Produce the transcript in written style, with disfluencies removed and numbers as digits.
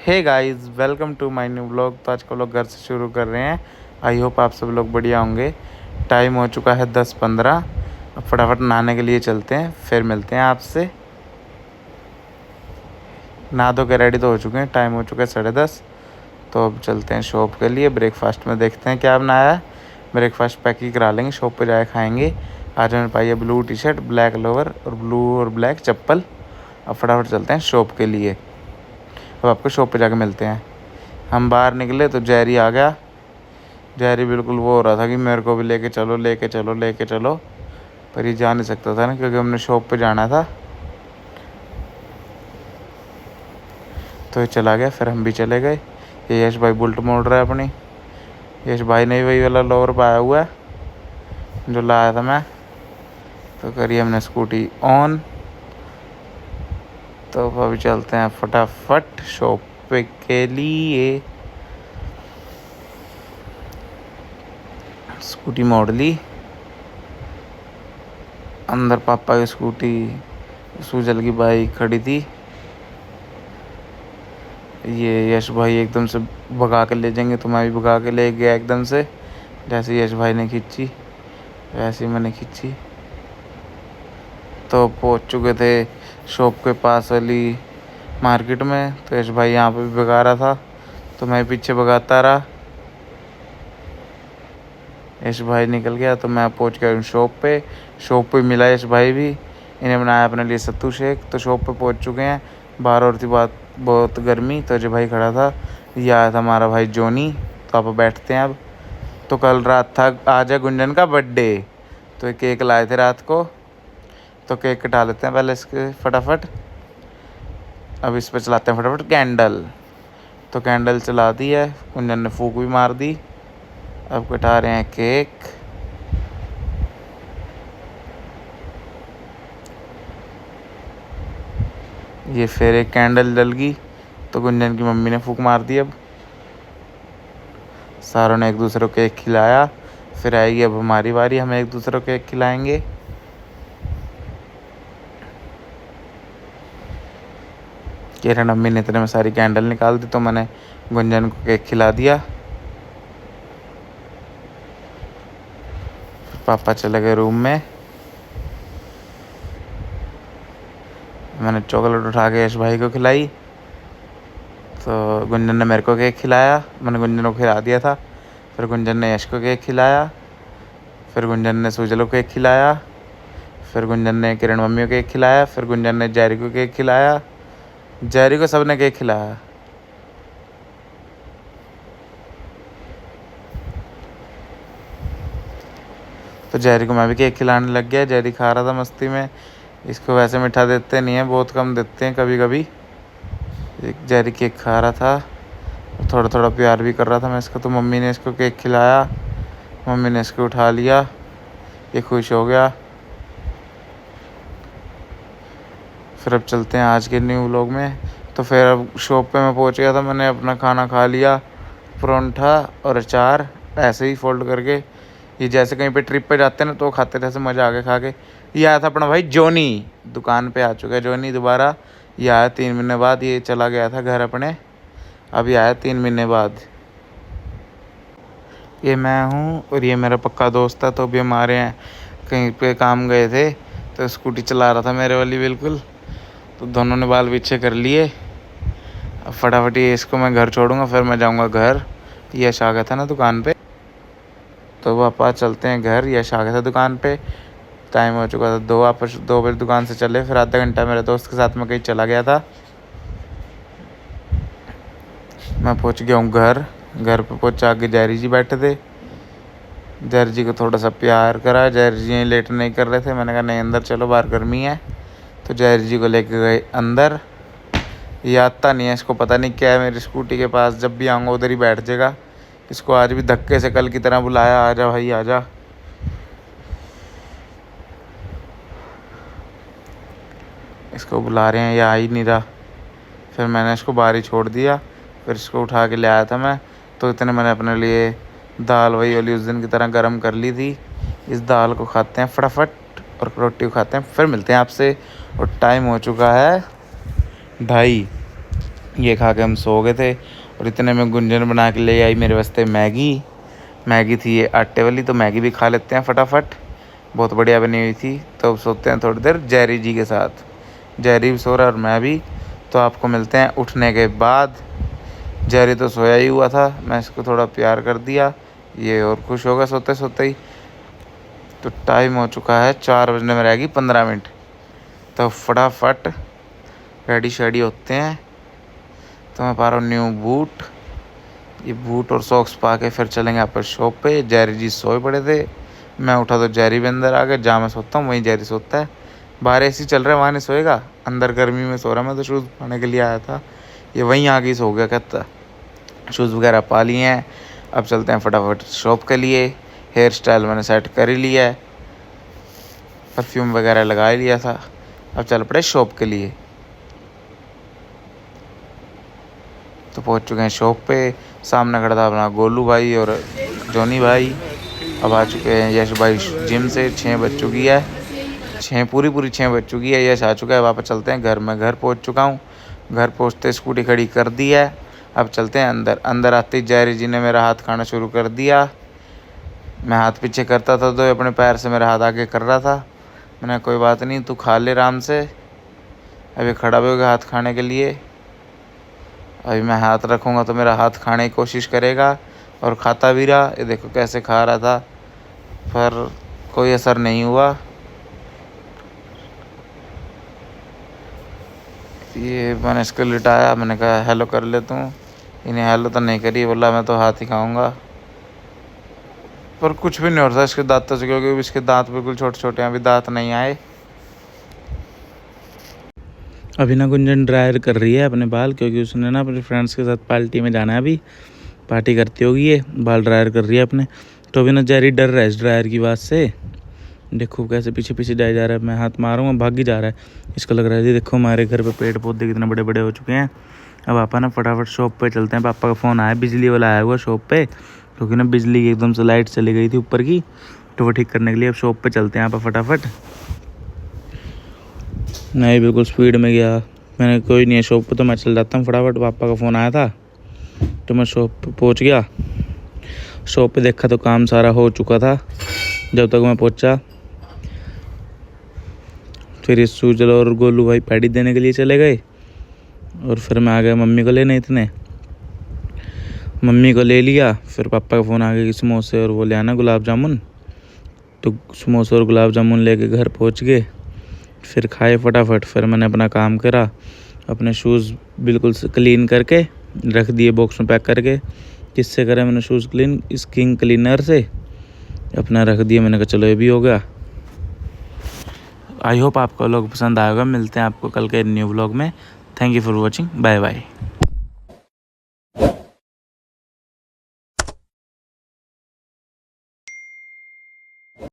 Hey guys, welcome to my new blog. तो आज का लोग घर से शुरू कर रहे हैं। आई होप आप सब लोग बढ़िया होंगे। टाइम हो चुका है 10:15। अब फटाफट नहाने के लिए चलते हैं, फिर मिलते हैं आपसे। नहा धो के रेडी तो हो चुके हैं, टाइम हो चुका है 10:30। तो अब चलते हैं शॉप के लिए। ब्रेकफास्ट में देखते हैं क्या बनाया है। ब्रेकफास्ट पैक ही करा लेंगे, शॉप पर जाके खाएँगे। आज मैंने पाई है blue T shirt, black lower और ब्लू और ब्लैक चप्पल। अब फटाफट चलते हैं शॉप के लिए। अब आपको शॉप पे जाके मिलते हैं। हम बाहर निकले तो जैरी आ गया। जैरी बिल्कुल वो हो रहा था कि मेरे को भी लेके चलो लेके चलो लेके चलो, पर ये जा नहीं सकता था ना, क्योंकि हमने शॉप पे जाना था। तो ये चला गया, फिर हम भी चले गए। ये यश भाई बुल्ट मोड़ रहा है अपनी। यश भाई ने वही वाला लोवर पाया हुआ है जो लाया था मैं। तो करिए हमने स्कूटी ऑन। तो अभी चलते हैं फटाफट शॉप पे के लिए। स्कूटी मोड़ ली। अंदर पापा की स्कूटी, सुजल की बाइक खड़ी थी। ये यश भाई एकदम से भगा के ले जाएंगे, तो मैं भी भगा के ले गया एकदम से। जैसे यश भाई ने खींची वैसे ही मैंने खींची। तो पहुंच चुके थे शॉप के पास वाली मार्केट में। तो यश भाई यहाँ पे भी भगा रहा था, तो मैं पीछे भगाता रहा। यश भाई निकल गया तो मैं पहुंच गया हूँ शॉप पे। शॉप पे मिला यश भाई भी, इन्हें बनाया अपने लिए सत्तू शेक। तो शॉप पे पहुंच चुके हैं। बाहर और थी बात बहुत गर्मी, तो यश भाई खड़ा था। ये आया था हमारा भाई जोनी। तो आप बैठते हैं अब। तो कल रात था आज है गुंजन का बर्थडे, तो ये केक लाए थे रात को। तो केक कटा लेते हैं पहले इसके फटाफट। अब इस पर चलाते हैं फटाफट कैंडल। तो कैंडल चला दी है, गुंजन ने फूक भी मार दी। अब कटा रहे हैं केक। ये फिर एक कैंडल जल गई, तो गुंजन की मम्मी ने फूक मार दी। अब सारों ने एक दूसरे को केक खिलाया। फिर आएगी अब हमारी बारी, हम एक दूसरे को केक खिलाएंगे। किरण अम्मी ने इतने में सारी कैंडल निकाल दी, तो मैंने गुंजन को केक खिला दिया। पापा चले गए रूम में। मैंने चॉकलेट उठा के यश भाई को खिलाई। तो गुंजन ने मेरे को केक खिलाया, मैंने गुंजन को खिला दिया था। फिर गुंजन ने यश को केक खिलाया। फिर गुंजन ने सुजल को केक खिलाया। फिर गुंजन ने किरण मम्मी को केक खिलाया। फिर गुंजन ने जैरी को केक खिलाया। जैरी को सबने केक खिलाया। तो जैरी को मैं भी केक खिलाने लग गया। जैरी खा रहा था मस्ती में। इसको वैसे मीठा देते नहीं है, बहुत कम देते हैं कभी कभी। जैरी केक खा रहा था, थोड़ा थोड़ा प्यार भी कर रहा था मैं इसको। तो मम्मी ने इसको केक खिलाया, मम्मी ने इसको उठा लिया, ये खुश हो गया। फिर अब चलते हैं आज के न्यू व्लॉग में। तो फिर अब शॉप पे मैं पहुंच गया था, मैंने अपना खाना खा लिया। परोंठा और अचार ऐसे ही फोल्ड करके। ये जैसे कहीं पे ट्रिप पे जाते हैं ना, तो खाते थे, ऐसे मज़ा आ गया खा के। ये आया था अपना भाई जोनी, दुकान पे आ चुका है जोनी दोबारा। ये आया 3 महीने बाद, ये चला गया था घर अपने, अभी आया 3 महीने बाद। ये मैं हूँ और ये मेरा पक्का दोस्त था। तो अभी हमारे यहाँ कहीं पे काम गए थे, तो स्कूटी चला रहा था मेरे वाली बिल्कुल। तो दोनों ने बाल पीछे कर लिए। अब फटाफट ये इसको मैं घर छोड़ूंगा, फिर मैं जाऊंगा घर। यश आ गया था ना दुकान पे, तो पापा चलते हैं घर। यश आ गया था दुकान पे। टाइम हो चुका था 2, वापस 2 बजे दुकान से चले। फिर आधा घंटा मेरे दोस्त के साथ में कहीं चला गया था। मैं पहुंच गया हूँ घर। घर पे पहुंचा के जैरी जी बैठे थे। जैरी जी को थोड़ा सा प्यार करा। जैरी जी लेट नहीं कर रहे थे, मैंने कहा नहीं अंदर चलो, बाहर गर्मी है। तो जैरी जी को लेके गए अंदर। ये आता नहीं है, इसको पता नहीं क्या है। मेरी स्कूटी के पास जब भी आऊँगा उधर ही बैठ जाएगा। इसको आज भी धक्के से कल की तरह बुलाया, आजा भाई आजा। इसको बुला रहे हैं, ये आ ही नहीं रहा। फिर मैंने इसको बाहर ही छोड़ दिया। फिर इसको उठा के ले आया था मैं। तो इतने मैंने अपने लिए दाल वही वाली उस दिन की तरह गर्म कर ली थी। इस दाल को खाते हैं फटाफट और रोटी को खाते हैं, फिर मिलते हैं आपसे। और टाइम हो चुका है 2:30। ये खा के हम सो गए थे। और इतने में गुंजन बना के ले आई मेरे वास्ते मैगी थी ये आटे वाली, तो मैगी भी खा लेते हैं फटाफट, बहुत बढ़िया बनी हुई थी। तो अब सोते हैं थोड़ी देर जैरी जी के साथ, जैरी भी सो रहा है और मैं भी। तो आपको मिलते हैं उठने के बाद। जैरी तो सोया ही हुआ था, मैं इसको थोड़ा प्यार कर दिया, ये और खुश होगा सोते सोते ही। तो टाइम हो चुका है 4 बजने में रहेगी 15 मिनट, तो फटाफट रेडी शेडी होते हैं। तो मैं पा रहा हूँ न्यू बूट, ये बूट और सॉक्स पा के फिर चलेंगे आप शॉप पे। जैरी जी सोए पड़े थे, मैं उठा तो जैरी भी अंदर आ गया। जहाँ मैं सोता हूँ वहीं जैरी सोता है। बाहर एसी चल रहा है, वहाँ नहीं सोएगा, अंदर गर्मी में सो रहा। मैं तो शूज़ पाने के लिए आया था, ये वहीं आके सो गया। कहता शूज़ वगैरह पा लिए हैं, अब चलते हैं फटाफट शॉप के लिए। हेयर स्टाइल मैंने सेट कर ही लिया है, परफ्यूम वगैरह लगा ही लिया था, अब चल पड़े शॉप के लिए। तो पहुंच चुके हैं शॉप पे। सामने खड़ा था अपना गोलू भाई और जॉनी भाई। अब आ चुके हैं यश भाई जिम से, 6 बज चुकी है, 6 पूरी 6 बज चुकी है। यश आ चुका है, वापस चलते हैं घर। मैं घर पहुंच चुका हूँ, घर पहुंचते स्कूटी खड़ी कर दी है। अब चलते हैं अंदर आते ही जैरी जी ने मेरा हाथ खाना शुरू कर दिया। मैं हाथ पीछे करता था तो अपने पैर से मेरा हाथ आगे कर रहा था। मैंने कोई बात नहीं, तू खा ले आराम से। अभी खड़ा भी हो गया हाथ खाने के लिए। अभी मैं हाथ रखूँगा तो मेरा हाथ खाने की कोशिश करेगा, और खाता भी रहा। ये देखो कैसे खा रहा था, पर कोई असर नहीं हुआ। ये मैंने इसको लिटाया, मैंने कहा हेलो कर ले तू, इन्हें हेलो तो नहीं करी, बोला मैं तो हाथ ही खाऊंगा। पर कुछ भी नहीं हो रहा इसके दांतों से, क्योंकि इसके दांत बिल्कुल छोटे छोटे हैं, अभी दांत नहीं आए। अभी ना गुंजन ड्रायर कर रही है अपने बाल, क्योंकि उसने ना अपने फ्रेंड्स के साथ पार्टी में जाना है। अभी पार्टी करती होगी, ये बाल ड्रायर कर रही है अपने। तो अभी ना जैरी डर रहा है इस ड्रायर की बात से। देखो कैसे पीछे पीछे जाए जा रहा है, मैं हाथ मारूंगा भाग ही जा रहा है। इसको लग रहा है जी देखो हमारे घर पे पेड़ पौधे कितने बड़े बड़े हो चुके हैं। अब पापा ना फटाफट शॉप पे चलते हैं। पापा का फ़ोन आया, बिजली वाला आया हुआ शॉप पे, क्योंकि ना बिजली की एकदम से लाइट चली गई थी ऊपर की, तो वो ठीक करने के लिए अब शॉप पे चलते हैं। आप फटाफट नहीं, बिल्कुल स्पीड में गया मैंने, कोई नहीं है शॉप पे तो मैं चल जाता हूँ फटाफट। पापा का फ़ोन आया था तो मैं शॉप पे पहुँच गया। शॉप पे देखा तो काम सारा हो चुका था जब तक मैं पहुँचा। फिर इस सूजल और गोलू भाई पैडी देने के लिए चले गए, और फिर मैं आ गया मम्मी को लेने। इतने मम्मी को ले लिया, फिर पापा का फ़ोन आ गया कि समोसे और वो ले आना गुलाब जामुन। तो समोसे और गुलाब जामुन लेके घर पहुँच गए, फिर खाए फटाफट। फिर मैंने अपना काम करा, अपने शूज़ बिल्कुल क्लीन करके रख दिए बॉक्स में पैक करके। किससे करा मैंने शूज़ क्लीन? इस किंग क्लीनर से अपना रख दिया। मैंने कहा चलो ये भी हो गया। आई होप आपको लोग पसंद आएगा। मिलते हैं आपको कल के न्यू व्लॉग में। Thank you for watching, bye bye.